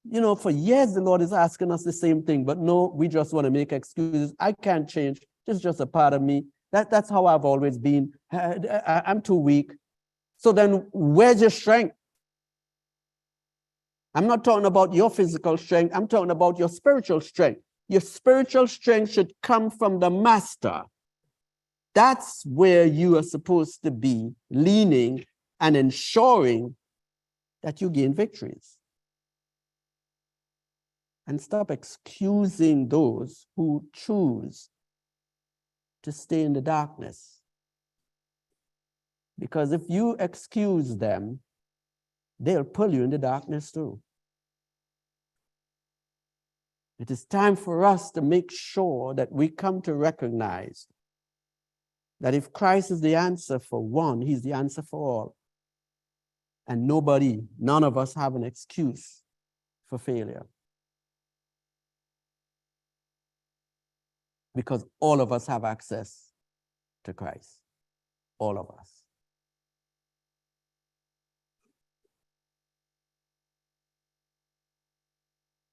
You know, for years, the Lord is asking us the same thing, but no, we just want to make excuses. I can't change. This is just a part of me. That's how I've always been. I'm too weak. So then where's your strength? I'm not talking about your physical strength. I'm talking about your spiritual strength. Your spiritual strength should come from the Master. That's where you are supposed to be leaning and ensuring that you gain victories. And stop excusing those who choose to stay in the darkness. Because if you excuse them, they'll pull you in the darkness too. It is time for us to make sure that we come to recognize that if Christ is the answer for one, he's the answer for all. And none of us have an excuse for failure. Because all of us have access to Christ. All of us.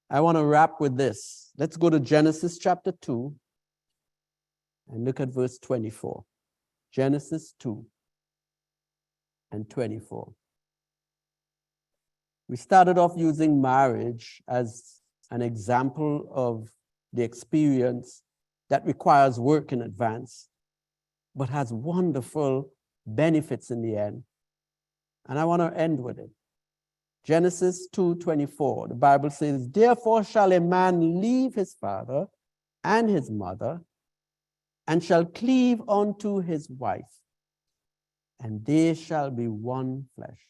I want to wrap with this. Let's go to Genesis chapter 2 and look at verse 24. Genesis 2 and 24. We started off using marriage as an example of the experience that requires work in advance, but has wonderful benefits in the end. And I want to end with it. Genesis 2:24, the Bible says, "Therefore shall a man leave his father and his mother, and shall cleave unto his wife, and they shall be one flesh."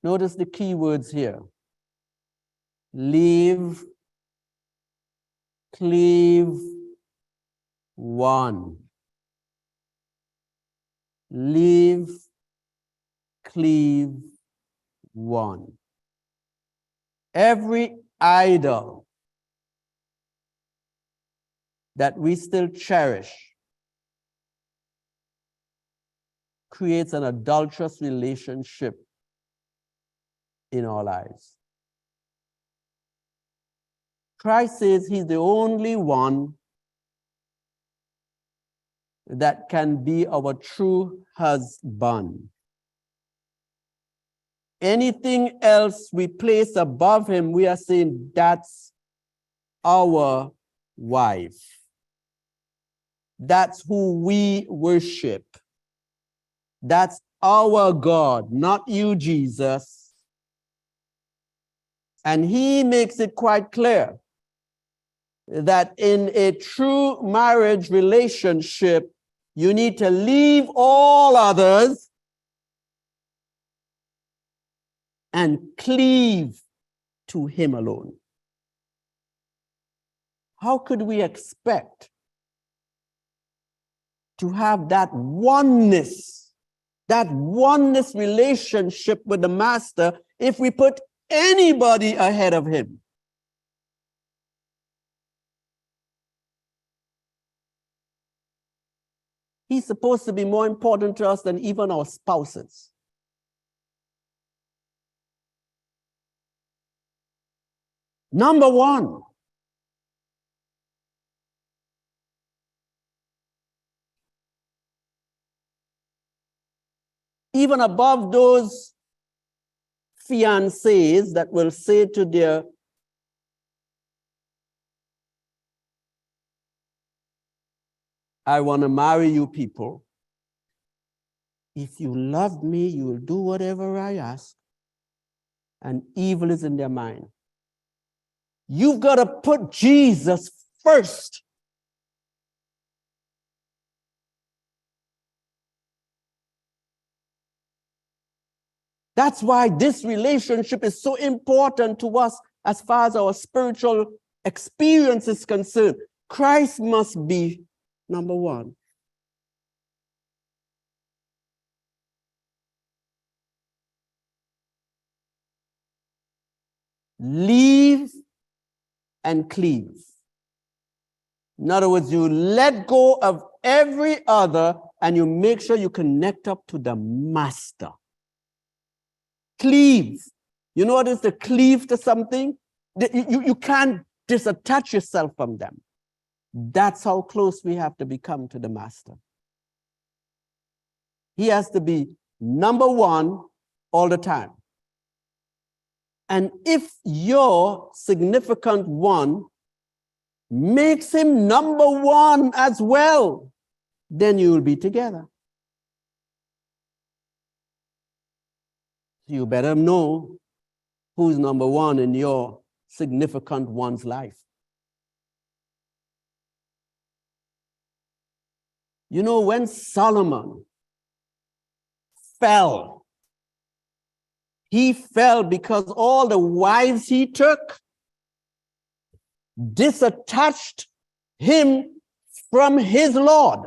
Notice the key words here. Leave, cleave, one. Leave, cleave, one. Every idol that we still cherish creates an adulterous relationship in our lives. Christ says he's the only one that can be our true husband. Anything else we place above him, we are saying that's our wife. That's who we worship. That's our God, not you, Jesus. And he makes it quite clear that in a true marriage relationship, you need to leave all others and cleave to him alone. How could we expect to have that oneness relationship with the Master if we put anybody ahead of him? He's supposed to be more important to us than even our spouses. Number one. Even above those fiancés that will say to their "I want to marry you" people, if you love me, you will do whatever I ask. And evil is in their mind. You've got to put Jesus first. That's why this relationship is so important to us as far as our spiritual experience is concerned. Christ must be number one. Leave and cleave. In other words, you let go of every other and you make sure you connect up to the Master. cleave. You know what is to cleave to something? You can't disattach yourself from them. That's how close we have to become to the Master. He has to be number one all the time. And if your significant one makes him number one as well, then you will be together. You better know who's number one in your significant one's life. You know, when Solomon fell, he fell because all the wives he took disattached him from his Lord.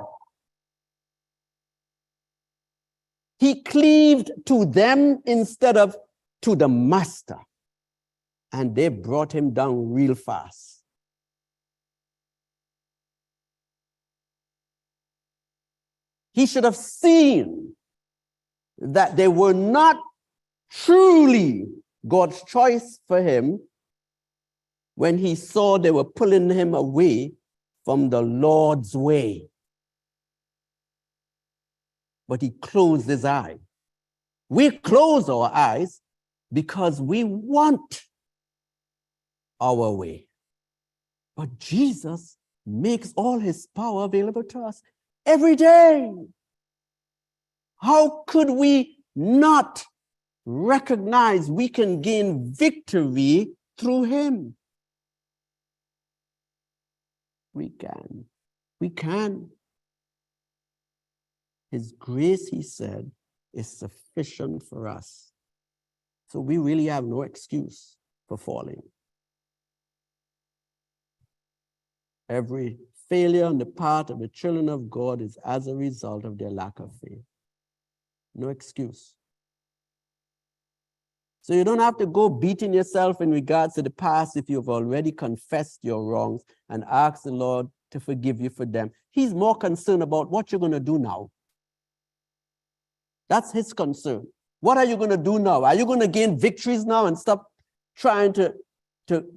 He cleaved to them instead of to the Master, and they brought him down real fast. He should have seen that they were not truly God's choice for him when he saw they were pulling him away from the Lord's way. But he closed his eye. We close our eyes because we want our way. But Jesus makes all his power available to us every day. How could we not recognize we can gain victory through him? We can. We can. His grace, he said, is sufficient for us. So we really have no excuse for falling. Every failure on the part of the children of God is as a result of their lack of faith. No excuse. So you don't have to go beating yourself in regards to the past if you've already confessed your wrongs and asked the Lord to forgive you for them. He's more concerned about what you're going to do now. That's his concern. What are you going to do now? Are you going to gain victories now and stop trying to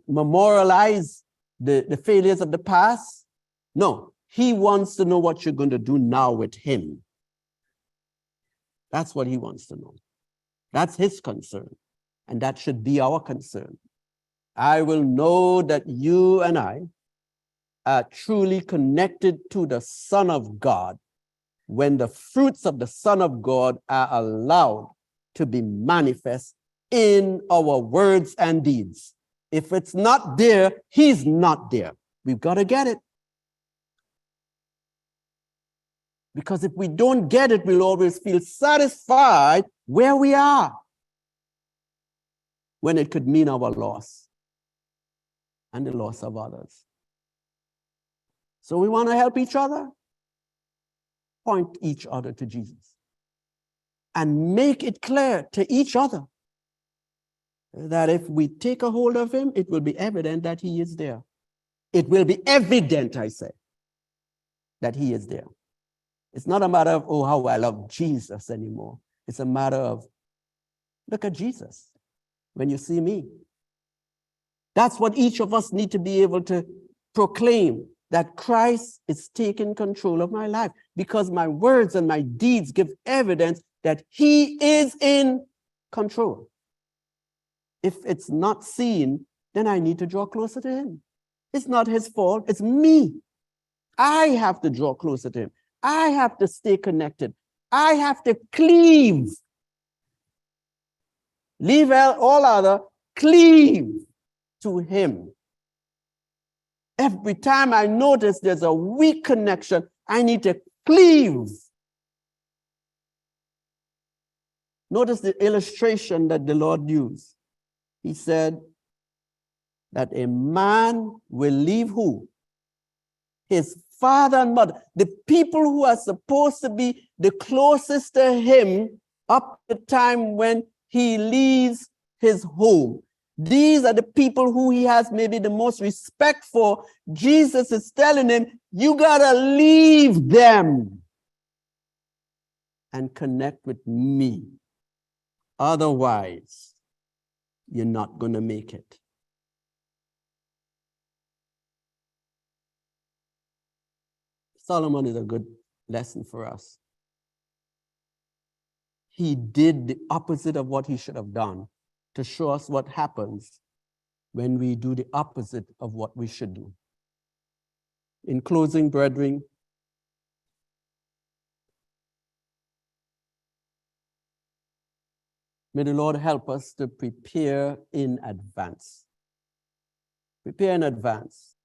memorialize the failures of the past? No, he wants to know what you're going to do now with him. That's what he wants to know. That's his concern. And that should be our concern. I will know that you and I are truly connected to the Son of God when the fruits of the Son of God are allowed to be manifest in our words and deeds. If it's not there, he's not there. We've got to get it. Because if we don't get it, we'll always feel satisfied where we are, when it could mean our loss and the loss of others. So we want to help each other. Point each other to Jesus and make it clear to each other that if we take a hold of him, it will be evident that he is there. It will be evident, I say, that he is there. It's not a matter of, oh, how I love Jesus anymore. It's a matter of, look at Jesus when you see me. That's what each of us need to be able to proclaim, that Christ is taking control of my life, because my words and my deeds give evidence that he is in control. If it's not seen, then I need to draw closer to him. It's not his fault, it's me. I have to draw closer to him. I have to stay connected. I have to cleave. Leave all other, cleave to him. Every time I notice there's a weak connection, I need to cleave. Notice the illustration that the Lord used. He said that a man will leave who? His father and mother. The people who are supposed to be the closest to him up to the time when he leaves his home. These are the people who he has maybe the most respect for. Jesus is telling him, you gotta leave them and connect with me. Otherwise, you're not going to make it. Solomon is a good lesson for us. He did the opposite of what he should have done to show us what happens when we do the opposite of what we should do. In closing, brethren, may the Lord help us to prepare in advance. Prepare in advance.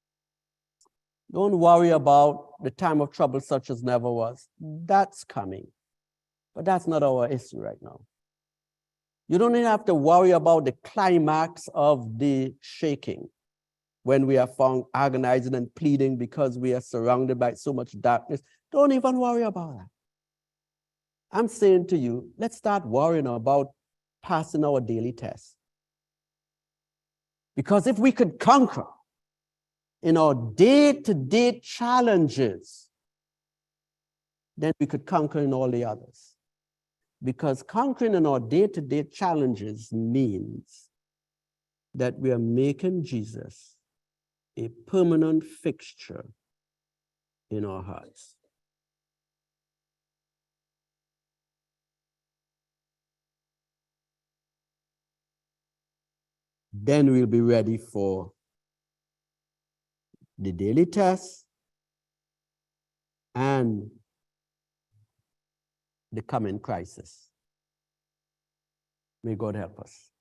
Don't worry about the time of trouble such as never was. That's coming. But that's not our issue right now. You don't even have to worry about the climax of the shaking when we are found agonizing and pleading because we are surrounded by so much darkness. Don't even worry about that. I'm saying to you, let's start worrying about passing our daily tests. Because if we could conquer in our day-to-day challenges, then we could conquer in all the others. Because conquering in our day-to-day challenges means that we are making Jesus a permanent fixture in our hearts. Then we'll be ready for the daily tests and the coming crisis. May God help us.